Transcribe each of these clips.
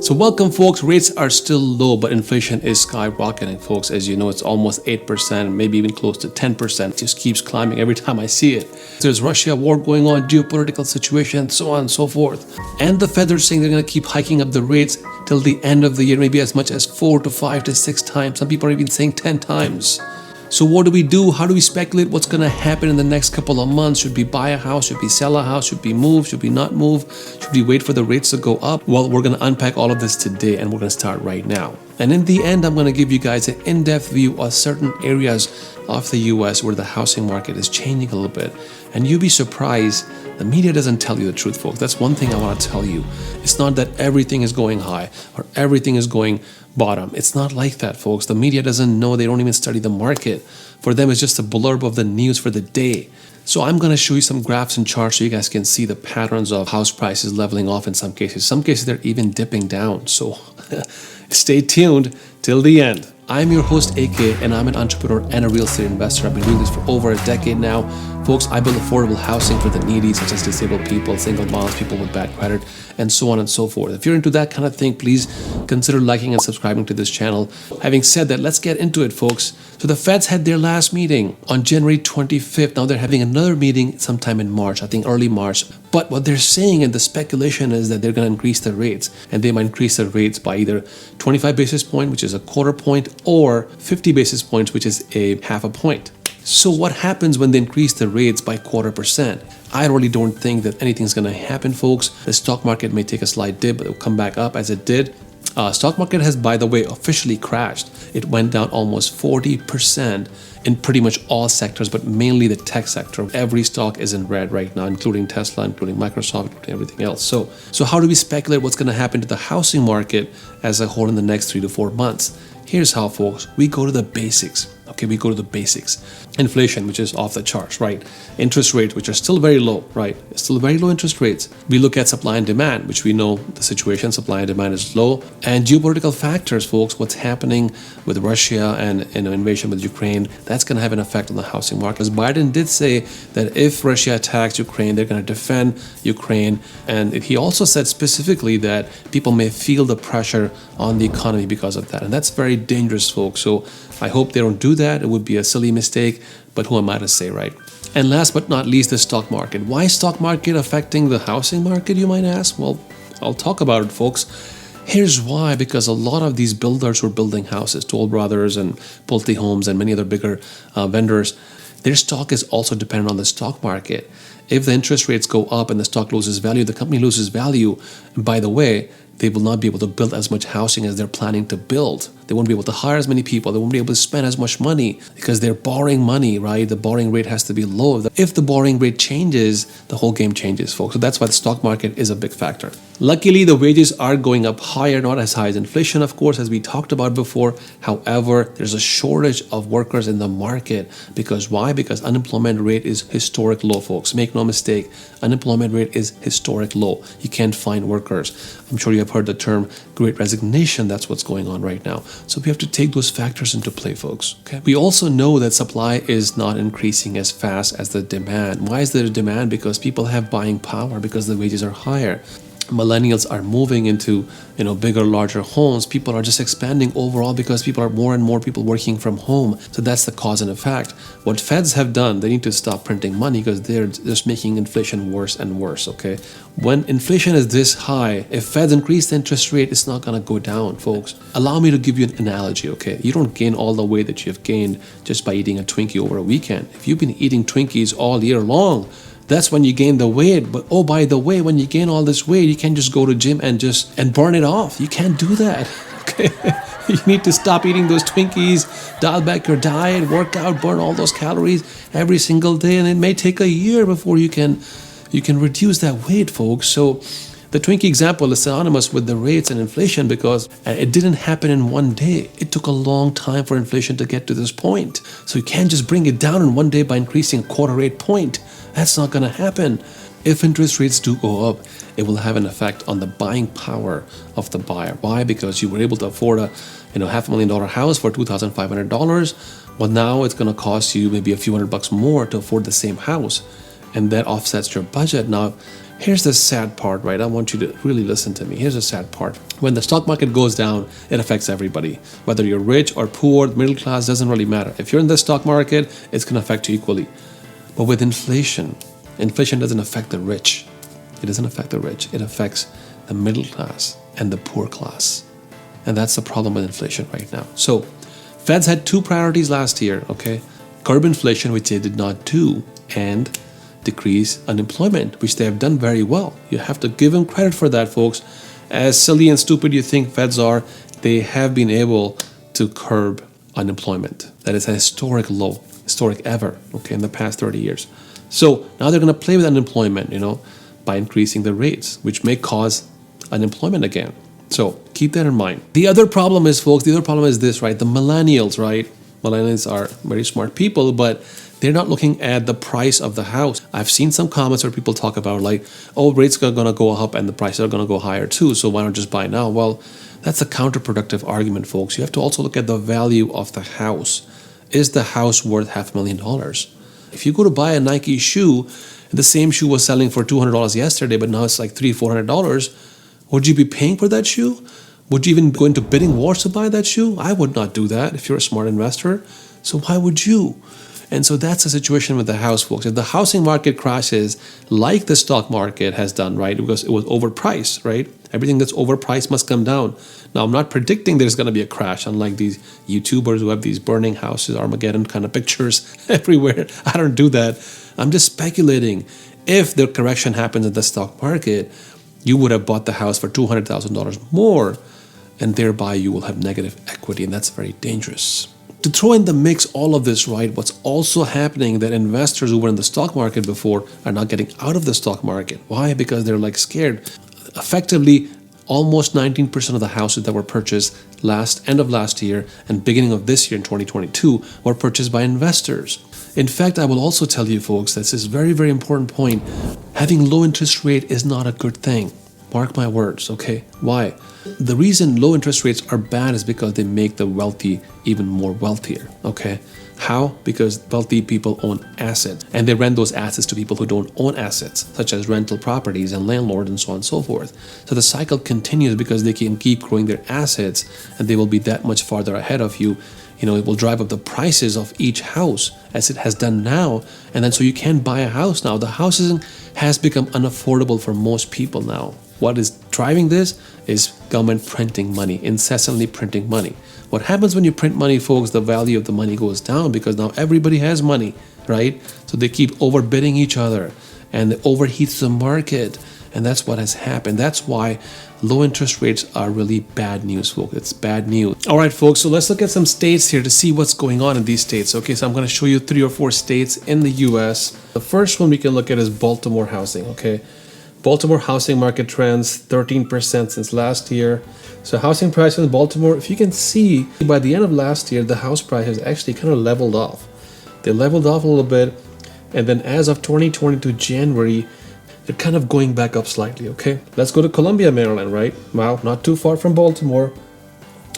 So welcome folks, rates are still low, but inflation is skyrocketing folks. As you know, it's almost 8%, maybe even close to 10%. It just keeps climbing every time I see it. There's Russia war going on, geopolitical situation, so on and so forth. And the Fed are saying they're going to keep hiking up the rates till the end of the year, maybe as much as 4 to 5 to 6 times. Some people are even saying 10 times. So what do we do? How do we speculate what's going to happen in the next couple of months? Should we buy a house? Should we sell a house? Should we move? Should we not move? Should we wait for the rates to go up? Well, we're going to unpack all of this today, and we're going to start right now. And in the end, I'm going to give you guys an in-depth view of certain areas of the US where the housing market is changing a little bit. And you'll be surprised, the media doesn't tell you the truth, folks. That's one thing I want to tell you. It's not that everything is going high or everything is going bottom. It's not like that, folks. The media doesn't know. They don't even study the market. For them, it's just a blurb of the news for the day. So I'm going to show you some graphs and charts so you guys can see the patterns of house prices leveling off in some cases. Some cases, they're even dipping down. So stay tuned till the end. I'm your host, AK, and I'm an entrepreneur and a real estate investor. I've been doing this for over a decade now. Folks, I build affordable housing for the needy, such as disabled people, single moms, people with bad credit, and so on and so forth. If you're into that kind of thing, please consider liking and subscribing to this channel. Having said that, let's get into it, folks. So the Feds had their last meeting on January 25th. Now they're having another meeting sometime in March, I think early March. But what they're saying and the speculation is that they're going to increase the rates, and they might increase the rates by either 25 basis point, which is a quarter point, or 50 basis points, which is a half a point. So what happens when they increase the rates by 0.25%? I really don't think that anything's going to happen, folks. The stock market may take a slight dip, but it will come back up as it did. Stock market has, by the way, officially crashed. It went down almost 40% in pretty much all sectors, but mainly the tech sector. Every stock is in red right now, including Tesla, including Microsoft, including everything else. So how do we speculate what's going to happen to the housing market as a whole in the next 3 to 4 months? Here's how, folks. We go to the basics. Okay, we go to the basics. Inflation, which is off the charts, right? Interest rates, which are still very low, right? Still very low interest rates. We look at supply and demand, which we know the situation, supply and demand is low. And geopolitical factors, folks, what's happening with Russia and invasion with Ukraine, that's going to have an effect on the housing market. As Biden did say that if Russia attacks Ukraine, they're going to defend Ukraine. And he also said specifically that people may feel the pressure on the economy because of that. And that's very dangerous, folks. So I hope they don't do that. It would be a silly mistake, but who am I to say, right? And last but not least, the stock market. Why is stock market affecting the housing market, you might ask? Well, I'll talk about it, folks. Here's why. Because a lot of these builders who are building houses, Toll Brothers and Pulte Homes and many other bigger vendors, their stock is also dependent on the stock market. If the interest rates go up and the stock loses value, the company loses value. And by the way, they will not be able to build as much housing as they're planning to build. They won't be able to hire as many people. They won't be able to spend as much money because they're borrowing money, right? The borrowing rate has to be low. If the borrowing rate changes, the whole game changes, folks. So that's why the stock market is a big factor. Luckily, the wages are going up higher, not as high as inflation, of course, as we talked about before. However, there's a shortage of workers in the market. Because why? Because unemployment rate is historic low, folks. Make no mistake, unemployment rate is historic low. You can't find workers. I'm sure you have heard the term Great Resignation. That's what's going on right now. So we have to take those factors into play, folks. Okay. We also know that supply is not increasing as fast as the demand. Why is there a demand? Because people have buying power, because the wages are higher. Millennials are moving into bigger, larger homes. People are just expanding overall because people are more and more people working from home. So that's the cause and effect. What Feds have done, they need to stop printing money because they're just making inflation worse and worse. Okay, when inflation is this high, if Feds increase the interest rate, it's not going to go down, folks. Allow me to give you an analogy. Okay, you don't gain all the weight that you have gained just by eating a Twinkie over a weekend. If you've been eating Twinkies all year long, that's when you gain the weight. But oh, by the way, when you gain all this weight, you can't just go to gym and burn it off. You can't do that. Okay, you need to stop eating those Twinkies, dial back your diet, work out, burn all those calories every single day, and it may take a year before you can reduce that weight, folks. So the Twinkie example is synonymous with the rates and inflation because it didn't happen in one day. It took a long time for inflation to get to this point. So you can't just bring it down in one day by increasing a quarter rate point. That's not going to happen. If interest rates do go up, it will have an effect on the buying power of the buyer. Why? Because you were able to afford a $500,000 house for $2,500. Well, now it's going to cost you maybe a few $100 more to afford the same house, and that offsets your budget. Now, Here's the sad part, right? I want you to really listen to me. Here's the sad part. When the stock market goes down, it affects everybody. Whether you're rich or poor, middle class, doesn't really matter. If you're in the stock market, it's going to affect you equally. But with inflation doesn't affect the rich. It doesn't affect the rich. It affects the middle class and the poor class. And that's the problem with inflation right now. So Feds had two priorities last year, okay? Curb inflation, which they did not do, and decrease unemployment, which they have done very well. You have to give them credit for that, folks. As silly and stupid you think Feds are, they have been able to curb unemployment. That is a historic low, historic ever, okay, in the past 30 years. So now they're going to play with unemployment, by increasing the rates, which may cause unemployment again. So keep that in mind. The other problem is, folks, this, right? The millennials, right? Millennials are very smart people, but they're not looking at the price of the house. I've seen some comments where people talk about like, oh, rates are going to go up and the prices are going to go higher too, so why not just buy now? Well, that's a counterproductive argument, folks. You have to also look at the value of the house. Is the house worth $500,000? If you go to buy a Nike shoe, and the same shoe was selling for $200 yesterday, but now it's like $300-$400, would you be paying for that shoe? Would you even go into bidding wars to buy that shoe? I would not do that if you're a smart investor. So why would you? And so that's the situation with the house, folks. If the housing market crashes like the stock market has done, right, because it was overpriced, right? Everything that's overpriced must come down. Now, I'm not predicting there's going to be a crash, unlike these YouTubers who have these burning houses, Armageddon kind of pictures everywhere. I don't do that. I'm just speculating. If the correction happens in the stock market, you would have bought the house for $200,000 more, and thereby you will have negative equity, and that's very dangerous. To throw in the mix all of this, right, what's also happening that investors who were in the stock market before are not getting out of the stock market. Why? Because they're like scared. Effectively, almost 19% of the houses that were purchased end of last year and beginning of this year in 2022 were purchased by investors. In fact, I will also tell you, folks, this is a very, very important point. Having low interest rate is not a good thing. Mark my words, okay? Why? The reason low interest rates are bad is because they make the wealthy even more wealthier, okay? How? Because wealthy people own assets, and they rent those assets to people who don't own assets, such as rental properties and landlords and so on and so forth. So the cycle continues because they can keep growing their assets, and they will be that much farther ahead of you. It will drive up the prices of each house as it has done now, and then so you can't buy a house now. The housing has become unaffordable for most people now. What is driving this is government printing money, incessantly printing money. What happens when you print money, folks, the value of the money goes down because now everybody has money, right? So they keep overbidding each other and it overheats the market. And that's what has happened. That's why low interest rates are really bad news, folks. It's bad news. All right, folks, so let's look at some states here to see what's going on in these states. Okay, so I'm going to show you 3 or 4 states in the U.S. The first one we can look at is Baltimore housing, okay? Baltimore housing market trends 13% since last year. So housing prices in Baltimore, if you can see, by the end of last year, the house prices actually kind of leveled off. They leveled off a little bit, and then as of 2022 January, they're kind of going back up slightly, okay? Let's go to Columbia, Maryland, right? Wow, not too far from Baltimore.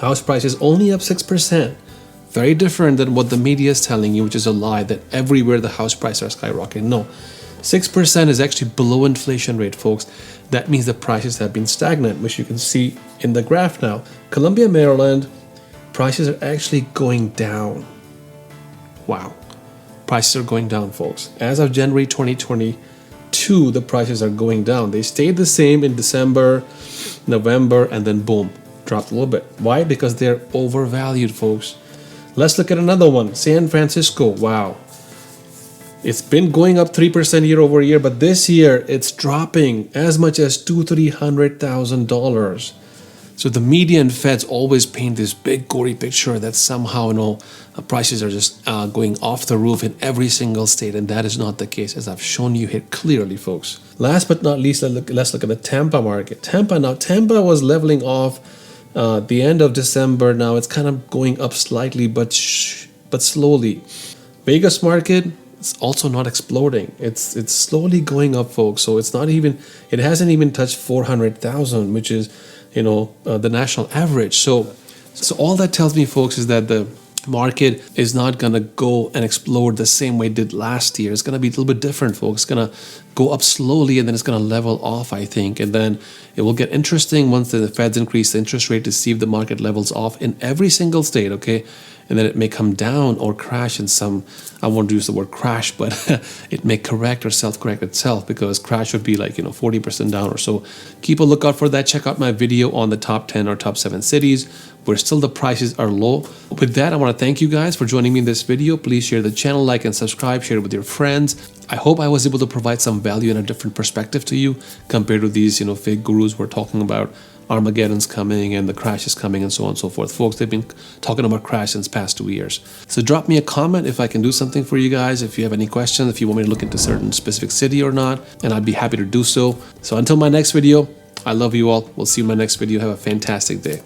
House prices only up 6%. Very different than what the media is telling you, which is a lie that everywhere the house prices are skyrocketing. No. 6% is actually below inflation rate, folks. That means the prices have been stagnant, which you can see in the graph now. Columbia, Maryland, prices are actually going down. Wow. Prices are going down, folks. As of January 2022, the prices are going down. They stayed the same in December, November, and then boom, dropped a little bit. Why? Because they're overvalued, folks. Let's look at another one. San Francisco. Wow. It's been going up 3% year over year, but this year it's dropping as much as $200,000-$300,000. So the media and Feds always paint this big gory picture that somehow prices are just going off the roof in every single state, and that is not the case, as I've shown you here clearly, folks. Last but not least, let's look at the Tampa market. Tampa was leveling off the end of December. Now it's kind of going up slightly, but slowly. Vegas market. It's also not exploding. It's slowly going up, folks. So it hasn't even touched 400,000, which is, the national average. So all that tells me, folks, is that the market is not going to go and explode the same way it did last year. It's going to be a little bit different, folks. It's going to go up slowly and then it's going to level off, I think. And then it will get interesting once the Feds increase the interest rate to see if the market levels off in every single state, okay? And then it may come down or crash in some, I won't use the word crash, but it may correct or self-correct itself, because crash would be like, 40% down or so. Keep a lookout for that. Check out my video on the top 10 or top 7 cities where still the prices are low. With that, I want to thank you guys for joining me in this video. Please share the channel, like and subscribe, share it with your friends. I hope I was able to provide some value and a different perspective to you compared to these, fake gurus who are talking about Armageddon's coming and the crash is coming and so on and so forth. Folks, they've been talking about crash since past 2 years. So drop me a comment if I can do something for you guys. If you have any questions, if you want me to look into certain specific city or not, and I'd be happy to do so. So until my next video, I love you all. We'll see you in my next video. Have a fantastic day.